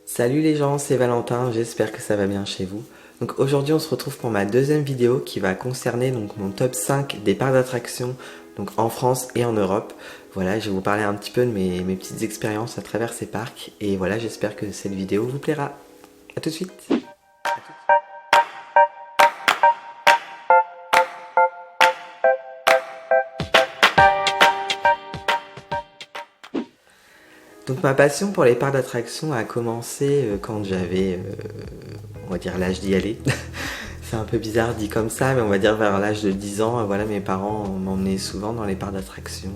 Salut les gens, c'est Valentin, j'espère que ça va bien chez vous. Donc aujourd'hui on se retrouve pour ma deuxième vidéo qui va concerner donc mon top 5 des parcs d'attractions donc en France et en Europe. Voilà, je vais vous parler un petit peu de mes petites expériences à travers ces parcs et voilà, j'espère que cette vidéo vous plaira. A tout de suite. Donc ma passion pour les parcs d'attractions a commencé quand j'avais, on va dire, l'âge d'y aller. C'est un peu bizarre dit comme ça, mais on va dire vers l'âge de 10 ans, voilà, mes parents m'emmenaient souvent dans les parcs d'attractions,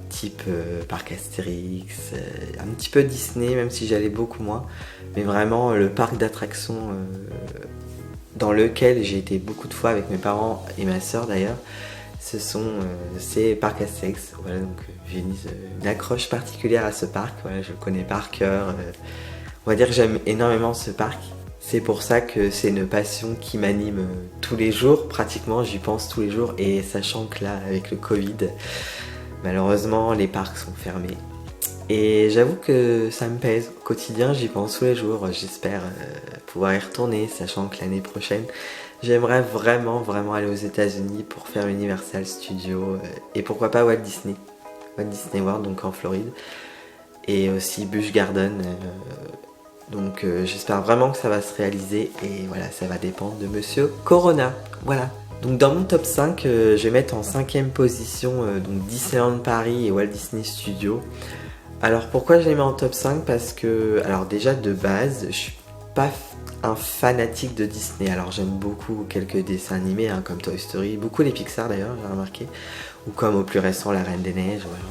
type parc Astérix, un petit peu Disney, même si j'allais beaucoup moins. Mais vraiment le parc d'attractions dans lequel j'ai été beaucoup de fois avec mes parents et ma soeur d'ailleurs, c'est Parc Astérix. Voilà, donc j'ai une accroche particulière à ce parc. Voilà, je le connais par cœur. On va dire que j'aime énormément ce parc. C'est pour ça que c'est une passion qui m'anime tous les jours, pratiquement, j'y pense tous les jours. Et sachant que là, avec le Covid, malheureusement, les parcs sont fermés. Et j'avoue que ça me pèse. Au quotidien, j'y pense tous les jours. J'espère pouvoir y retourner, sachant que l'année prochaine, j'aimerais vraiment aller aux États-Unis pour faire Universal Studios et pourquoi pas Walt Disney World, donc en Floride, et aussi Busch Garden. Donc j'espère vraiment que ça va se réaliser et voilà, ça va dépendre de Monsieur Corona. Voilà. Donc dans mon top 5, je vais mettre en cinquième position donc Disneyland Paris et Walt Disney Studios. Alors pourquoi je les mets en top 5? Parce que, alors déjà de base, je suis pas un fanatique de Disney. Alors j'aime beaucoup quelques dessins animés hein, comme Toy Story, beaucoup les Pixar d'ailleurs, j'ai remarqué. Ou comme au plus récent La Reine des Neiges, voilà.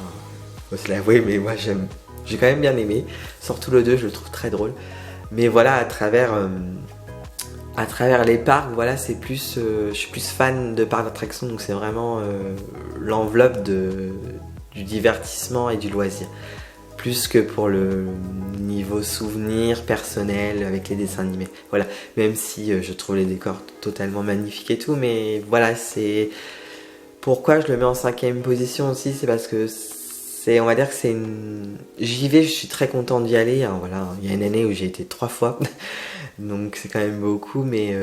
Faut se l'avouer, mais moi j'ai quand même bien aimé. Surtout le 2, je le trouve très drôle. Mais voilà, à travers les parcs, voilà, c'est plus, je suis plus fan de parcs d'attractions, donc c'est vraiment l'enveloppe du divertissement et du loisir. Plus que pour le niveau souvenir personnel avec les dessins animés. Voilà, même si je trouve les décors totalement magnifiques et tout, mais voilà, c'est... Pourquoi je le mets en cinquième position aussi, c'est parce que c'est, on va dire que c'est une... J'y vais, je suis très content d'y aller, hein, voilà, il y a une année où j'ai été 3 fois, donc c'est quand même beaucoup, mais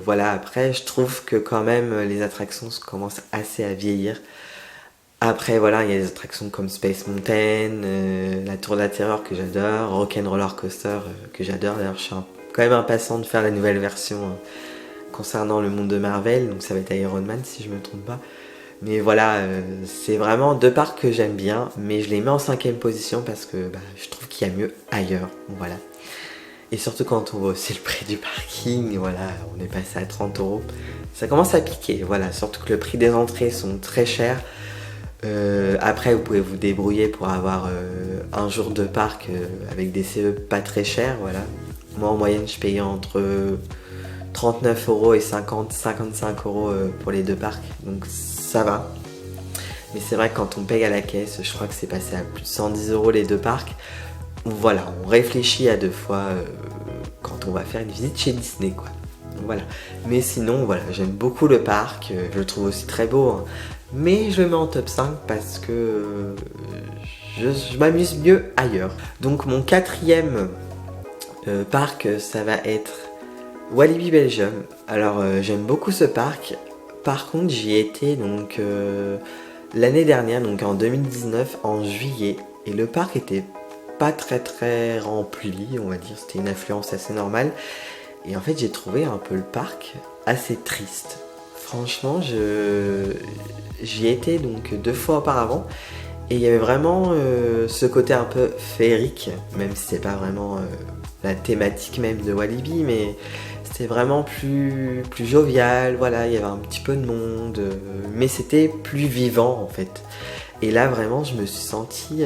voilà, après je trouve que quand même les attractions commencent assez à vieillir. Après voilà, il y a des attractions comme Space Mountain, la Tour de la Terreur que j'adore, Rock'n'Roller Coaster que j'adore. D'ailleurs, je suis quand même impatient de faire la nouvelle version concernant le monde de Marvel, donc ça va être Iron Man si je me trompe pas. Mais voilà, c'est vraiment deux parcs que j'aime bien, mais je les mets en cinquième position parce que je trouve qu'il y a mieux ailleurs. Voilà. Et surtout quand on voit aussi le prix du parking, voilà, on est passé à 30 euros. Ça commence à piquer, voilà, surtout que le prix des entrées sont très chers. Après, vous pouvez vous débrouiller pour avoir un jour de parc avec des CE pas très chers, voilà. Moi, en moyenne, je payais entre 39 euros et 55 euros pour les deux parcs, donc ça va. Mais c'est vrai que quand on paye à la caisse, je crois que c'est passé à plus de 110 euros les deux parcs. Voilà, on réfléchit à deux fois quand on va faire une visite chez Disney, quoi. Donc voilà. Mais sinon, voilà, j'aime beaucoup le parc, je le trouve aussi très beau, hein. Mais je le mets en top 5 parce que je m'amuse mieux ailleurs. Donc mon quatrième parc, ça va être Walibi Belgium. Alors j'aime beaucoup ce parc. Par contre, j'y étais donc l'année dernière, donc en 2019, en juillet. Et le parc était pas très rempli, on va dire. C'était une affluence assez normale. Et en fait, j'ai trouvé un peu le parc assez triste. Franchement, j'y étais donc 2 fois auparavant. Et il y avait vraiment ce côté un peu féerique, même si c'est pas vraiment la thématique même de Walibi, mais c'était vraiment plus jovial, voilà, il y avait un petit peu de monde, mais c'était plus vivant en fait. Et là vraiment je me suis senti...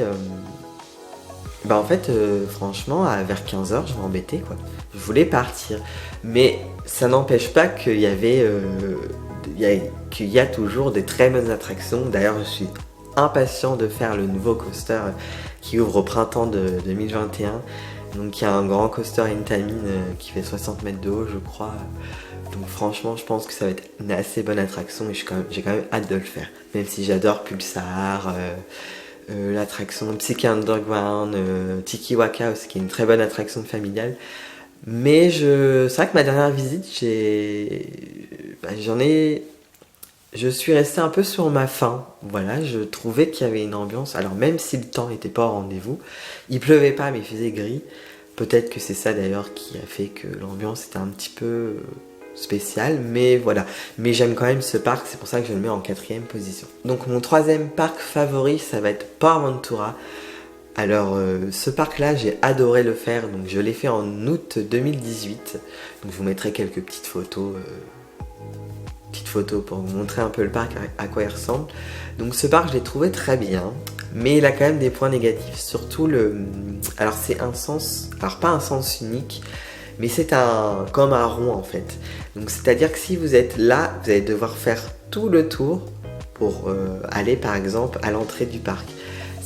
en fait franchement vers 15 h je m'embêtais quoi. Je voulais partir. Mais ça n'empêche pas qu'il y avait... qu'il y a toujours des très bonnes attractions. D'ailleurs je suis impatient de faire le nouveau coaster qui ouvre au printemps de 2021. Donc il y a un grand coaster Intamin qui fait 60 mètres de haut je crois. Donc franchement je pense que ça va être une assez bonne attraction et j'ai quand même hâte de le faire. Même si j'adore Pulsar, l'attraction Psyché Underground, Tiki Waka aussi, qui est une très bonne attraction familiale. Mais c'est vrai que ma dernière visite, je suis resté un peu sur ma faim. Voilà, je trouvais qu'il y avait une ambiance. Alors même si le temps n'était pas au rendez-vous, il pleuvait pas mais il faisait gris. Peut-être que c'est ça d'ailleurs qui a fait que l'ambiance était un petit peu spéciale. Mais voilà. Mais j'aime quand même ce parc, c'est pour ça que je le mets en 4e position. Donc mon 3e parc favori, ça va être Port Aventura. Alors ce parc là j'ai adoré le faire, donc je l'ai fait en août 2018, donc je vous mettrai quelques petites photos pour vous montrer un peu le parc, à quoi il ressemble. Donc ce parc je l'ai trouvé très bien, mais il a quand même des points négatifs, surtout alors c'est un sens, alors pas un sens unique, mais c'est comme un rond en fait. Donc c'est à dire que si vous êtes là, vous allez devoir faire tout le tour pour aller par exemple à l'entrée du parc.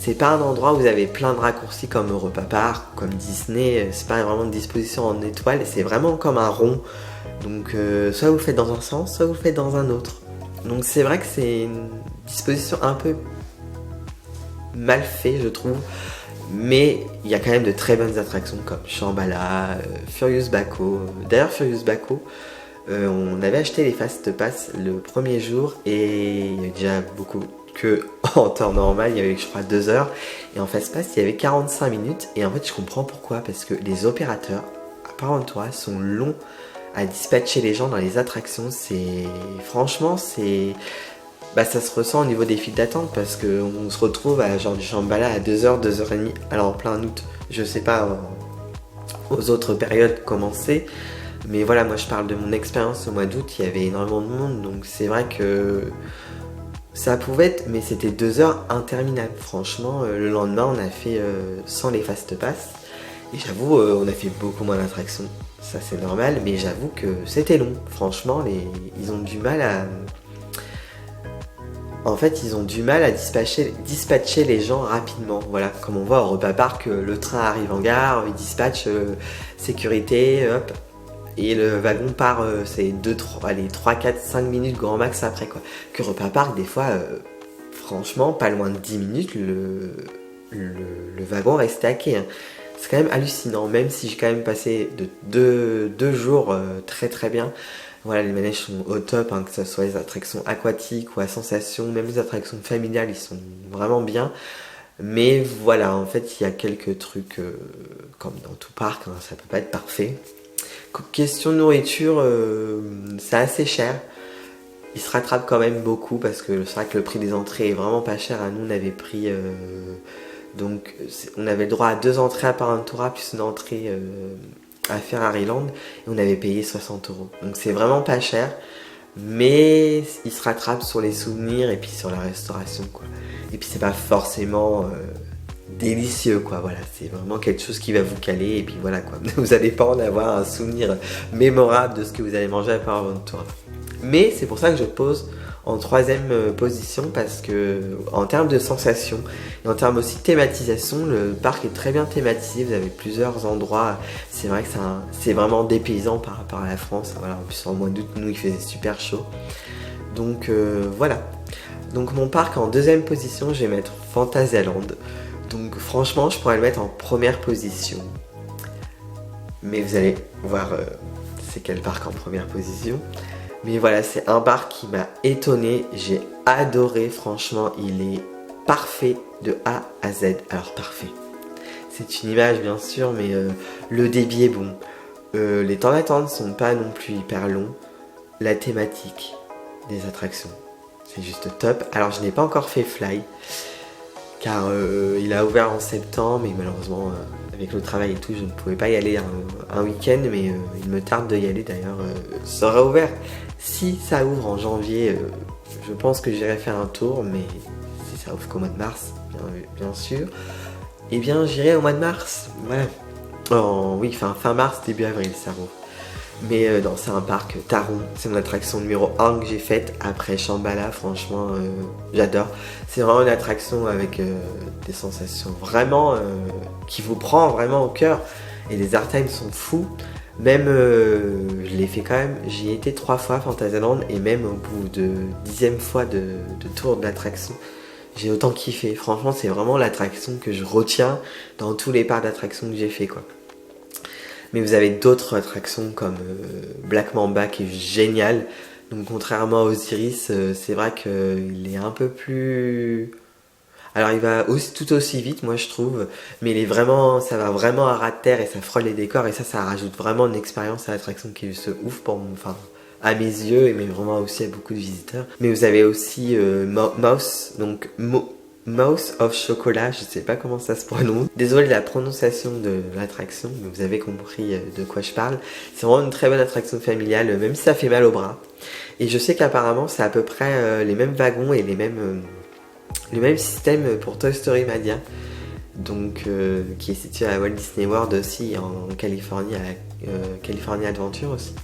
C'est pas un endroit où vous avez plein de raccourcis comme Europa Park, comme Disney, c'est pas vraiment de disposition en étoile, c'est vraiment comme un rond. Donc soit vous le faites dans un sens, soit vous le faites dans un autre. Donc c'est vrai que c'est une disposition un peu mal fait je trouve, mais il y a quand même de très bonnes attractions comme Shambhala, Furious Baco. D'ailleurs Furious Baco, on avait acheté les Fast Pass le premier jour et il y a déjà beaucoup que en temps normal il y avait je crois 2 heures et en Fast Pass il y avait 45 minutes et en fait je comprends pourquoi, parce que les opérateurs à Port Aventura sont longs à dispatcher les gens dans les attractions. Franchement ça se ressent au niveau des files d'attente parce qu'on se retrouve à genre du Shambhala à 2h, 2h30, alors en plein août, je sais pas aux autres périodes comment c'est, mais voilà, moi je parle de mon expérience au mois d'août, il y avait énormément de monde, donc c'est vrai que ça pouvait être, mais c'était 2 heures interminables. Franchement, le lendemain, on a fait sans les fast pass. Et j'avoue, on a fait beaucoup moins d'attractions. Ça, c'est normal, mais j'avoue que c'était long. Franchement, ils ont du mal à... En fait, ils ont du mal à dispatcher les gens rapidement. Voilà, comme on voit au Europa Park, le train arrive en gare, il dispatche sécurité, hop. Et le wagon part, c'est 3, 4, 5 minutes grand max après quoi. Que Europa Park, des fois, franchement, pas loin de 10 minutes, le wagon restait à quai. Hein. C'est quand même hallucinant, même si j'ai quand même passé deux jours très très bien. Voilà, les manèges sont au top, hein, que ce soit les attractions aquatiques ou à sensation, même les attractions familiales, ils sont vraiment bien. Mais voilà, en fait, il y a quelques trucs, comme dans tout parc, hein, ça peut pas être parfait. Question de nourriture, c'est assez cher. Il se rattrape quand même beaucoup parce que c'est vrai que le prix des entrées est vraiment pas cher. À nous, on avait pris donc on avait le droit à 2 entrées à Port Aventura plus une entrée à Ferraryland et on avait payé 60 €. Donc c'est vraiment pas cher, mais il se rattrape sur les souvenirs et puis sur la restauration quoi. Et puis c'est pas forcément délicieux quoi, voilà, c'est vraiment quelque chose qui va vous caler et puis voilà quoi, vous allez pas en avoir un souvenir mémorable de ce que vous allez manger à Port Aventura. Mais c'est pour ça que je pose en 3e position parce que en termes de sensations et en termes aussi de thématisation, le parc est très bien thématisé, vous avez plusieurs endroits, c'est vrai que c'est vraiment dépaysant par rapport à la France, voilà, en plus en mois d'août nous il faisait super chaud, donc voilà. Donc mon parc en 2e position je vais mettre Fantasyland. Donc franchement, je pourrais le mettre en 1re position. Mais vous allez voir c'est quel parc en 1re position. Mais voilà, c'est un parc qui m'a étonné. J'ai adoré, franchement, il est parfait de A à Z. Alors parfait. C'est une image bien sûr, mais le débit est bon. Les temps d'attente sont pas non plus hyper longs. La thématique des attractions, c'est juste top. Alors je n'ai pas encore fait Fly. Car il a ouvert en septembre et malheureusement avec le travail et tout je ne pouvais pas y aller un week-end, mais il me tarde de y aller d'ailleurs. Ça sera ouvert si ça ouvre en janvier, je pense que j'irai faire un tour, mais si ça ouvre qu'au mois de mars bien sûr, et bien j'irai au mois de mars, voilà. Oui, fin mars, début avril ça rouvre. Mais non, c'est un parc Taron, c'est mon attraction numéro 1 que j'ai faite après Shambhala, franchement j'adore. C'est vraiment une attraction avec des sensations vraiment qui vous prend vraiment au cœur. Et les art times sont fous. Même je l'ai fait quand même, j'y ai été 3 fois Fantasyland et même au bout de 10e fois de tour de l'attraction, j'ai autant kiffé. Franchement, c'est vraiment l'attraction que je retiens dans tous les parcs d'attractions que j'ai fait, quoi. Mais vous avez d'autres attractions comme Black Mamba qui est génial. Donc contrairement à Osiris, c'est vrai qu'il est un peu plus... Alors il va aussi, tout aussi vite, moi je trouve, mais il est vraiment, ça va vraiment à ras de terre et ça frôle les décors et ça rajoute vraiment une expérience à l'attraction qui est juste ouf pour moi, enfin à mes yeux, mais vraiment aussi à beaucoup de visiteurs. Mais vous avez aussi Mouse, donc Mouse of Chocolat, je sais pas comment ça se prononce. Désolé de la prononciation de l'attraction, mais vous avez compris de quoi je parle. C'est vraiment une très bonne attraction familiale, même si ça fait mal au bras. Et je sais qu'apparemment c'est à peu près les mêmes wagons et les mêmes systèmes pour Toy Story Mania. Donc qui est situé à Walt Disney World aussi en Californie, à California Adventure aussi.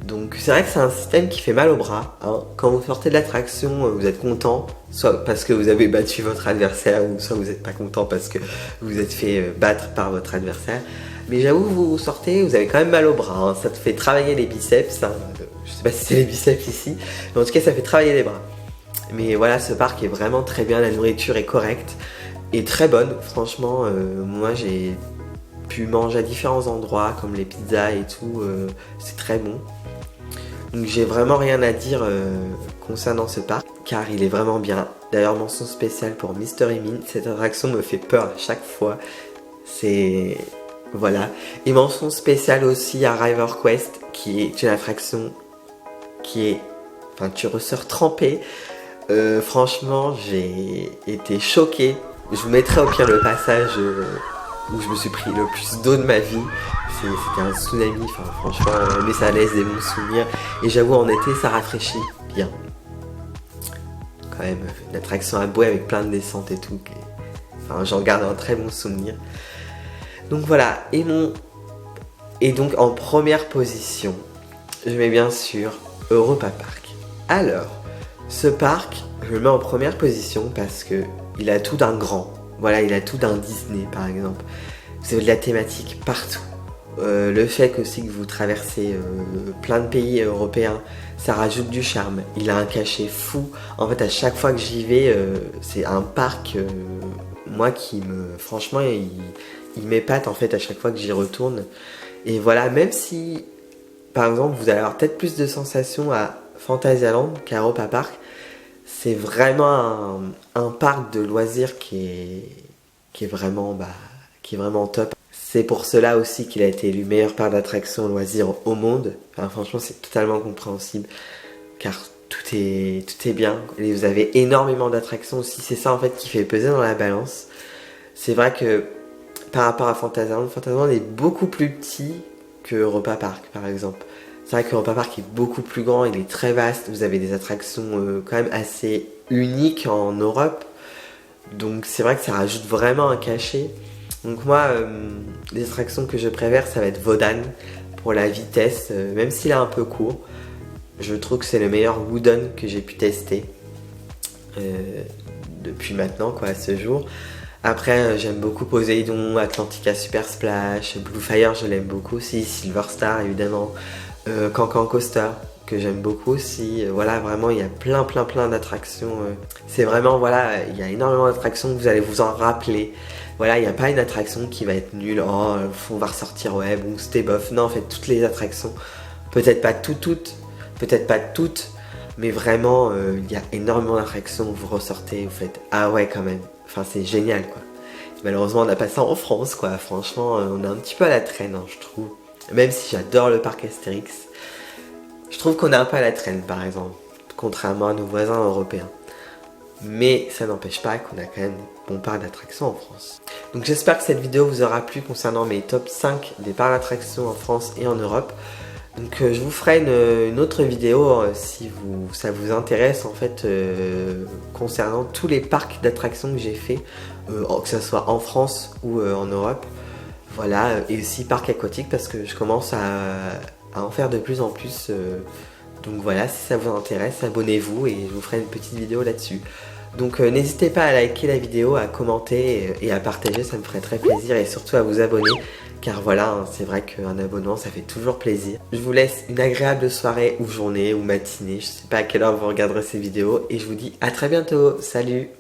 Donc c'est vrai que c'est un système qui fait mal au bras, hein. Quand vous sortez de l'attraction, vous êtes content, soit parce que vous avez battu votre adversaire, ou soit vous n'êtes pas content parce que vous vous êtes fait battre par votre adversaire. Mais j'avoue, vous sortez, vous avez quand même mal au bras, hein. Ça te fait travailler les biceps, hein. Je sais pas si c'est les biceps ici, mais en tout cas ça fait travailler les bras. Mais voilà, ce parc est vraiment très bien, la nourriture est correcte et très bonne. Franchement, moi j'ai pu manger à différents endroits comme les pizzas et tout, c'est très bon. Donc j'ai vraiment rien à dire concernant ce parc car il est vraiment bien. D'ailleurs mention spéciale pour Mystery Mint, cette attraction me fait peur à chaque fois. C'est... voilà. Et mention spéciale aussi à River Quest qui est une attraction qui est... enfin tu ressors trempé. Franchement j'ai été choquée. Je vous mettrai au pire le passage où je me suis pris le plus d'eau de ma vie. C'était un tsunami, enfin franchement, mais ça laisse des bons souvenirs. Et j'avoue, en été, ça rafraîchit bien. Quand même, une attraction à bouée avec plein de descentes et tout. Enfin, j'en garde un très bon souvenir. Donc voilà, et donc en première position, je mets bien sûr Europa Park. Alors, ce parc, je le mets en première position parce que il a tout d'un grand. Voilà, il a tout d'un Disney par exemple. Vous avez de la thématique partout. Le fait aussi que vous traversez plein de pays européens, ça rajoute du charme. Il a un cachet fou. En fait, à chaque fois que j'y vais, c'est un parc, moi qui me... franchement, il m'épate en fait à chaque fois que j'y retourne. Et voilà, même si, par exemple, vous allez avoir peut-être plus de sensations à Fantasyland qu'à Europa Park, c'est vraiment un parc de loisirs qui est vraiment top. C'est pour cela aussi qu'il a été élu meilleur parc d'attractions loisirs au monde. Enfin, franchement, c'est totalement compréhensible car tout est bien. Et vous avez énormément d'attractions aussi. C'est ça en fait qui fait peser dans la balance. C'est vrai que par rapport à Fantasyland est beaucoup plus petit que Europa Park par exemple. C'est vrai que Europa Park est beaucoup plus grand, il est très vaste. Vous avez des attractions quand même assez uniques en Europe. Donc c'est vrai que ça rajoute vraiment un cachet. Donc moi, les attractions que je préfère, ça va être Wodan pour la vitesse, même s'il est un peu court. Je trouve que c'est le meilleur Wooden que j'ai pu tester depuis maintenant, quoi, à ce jour. Après, j'aime beaucoup Poseidon, Atlantica Super Splash, Blue Fire, je l'aime beaucoup aussi, Silver Star évidemment, Cancan Coaster que j'aime beaucoup aussi. Voilà, vraiment, il y a plein d'attractions. C'est vraiment, voilà, il y a énormément d'attractions que vous allez vous en rappeler. Voilà, il n'y a pas une attraction qui va être nulle. Oh, on va ressortir, ouais, bon, c'était bof. Non, en fait, toutes les attractions, peut-être pas toutes, mais vraiment, il y a énormément d'attractions où vous ressortez, vous faites, ah ouais, quand même. Enfin, c'est génial, quoi. Malheureusement, on n'a pas ça en France, quoi. Franchement, on est un petit peu à la traîne, hein, je trouve. Même si j'adore le parc Astérix, je trouve qu'on est un peu à la traîne, par exemple, contrairement à nos voisins européens. Mais ça n'empêche pas qu'on a quand même des bons parcs d'attractions en France. Donc j'espère que cette vidéo vous aura plu concernant mes top 5 des parcs d'attractions en France et en Europe. Donc je vous ferai une autre vidéo si ça vous intéresse en fait concernant tous les parcs d'attractions que j'ai fait, que ce soit en France ou en Europe. Voilà, et aussi parcs aquatiques parce que je commence à en faire de plus en plus. Donc voilà, si ça vous intéresse, abonnez-vous et je vous ferai une petite vidéo là-dessus. Donc n'hésitez pas à liker la vidéo, à commenter et à partager, ça me ferait très plaisir et surtout à vous abonner. Car voilà, hein, c'est vrai qu'un abonnement ça fait toujours plaisir. Je vous laisse une agréable soirée ou journée ou matinée, je sais pas à quelle heure vous regarderez ces vidéos et je vous dis à très bientôt, salut!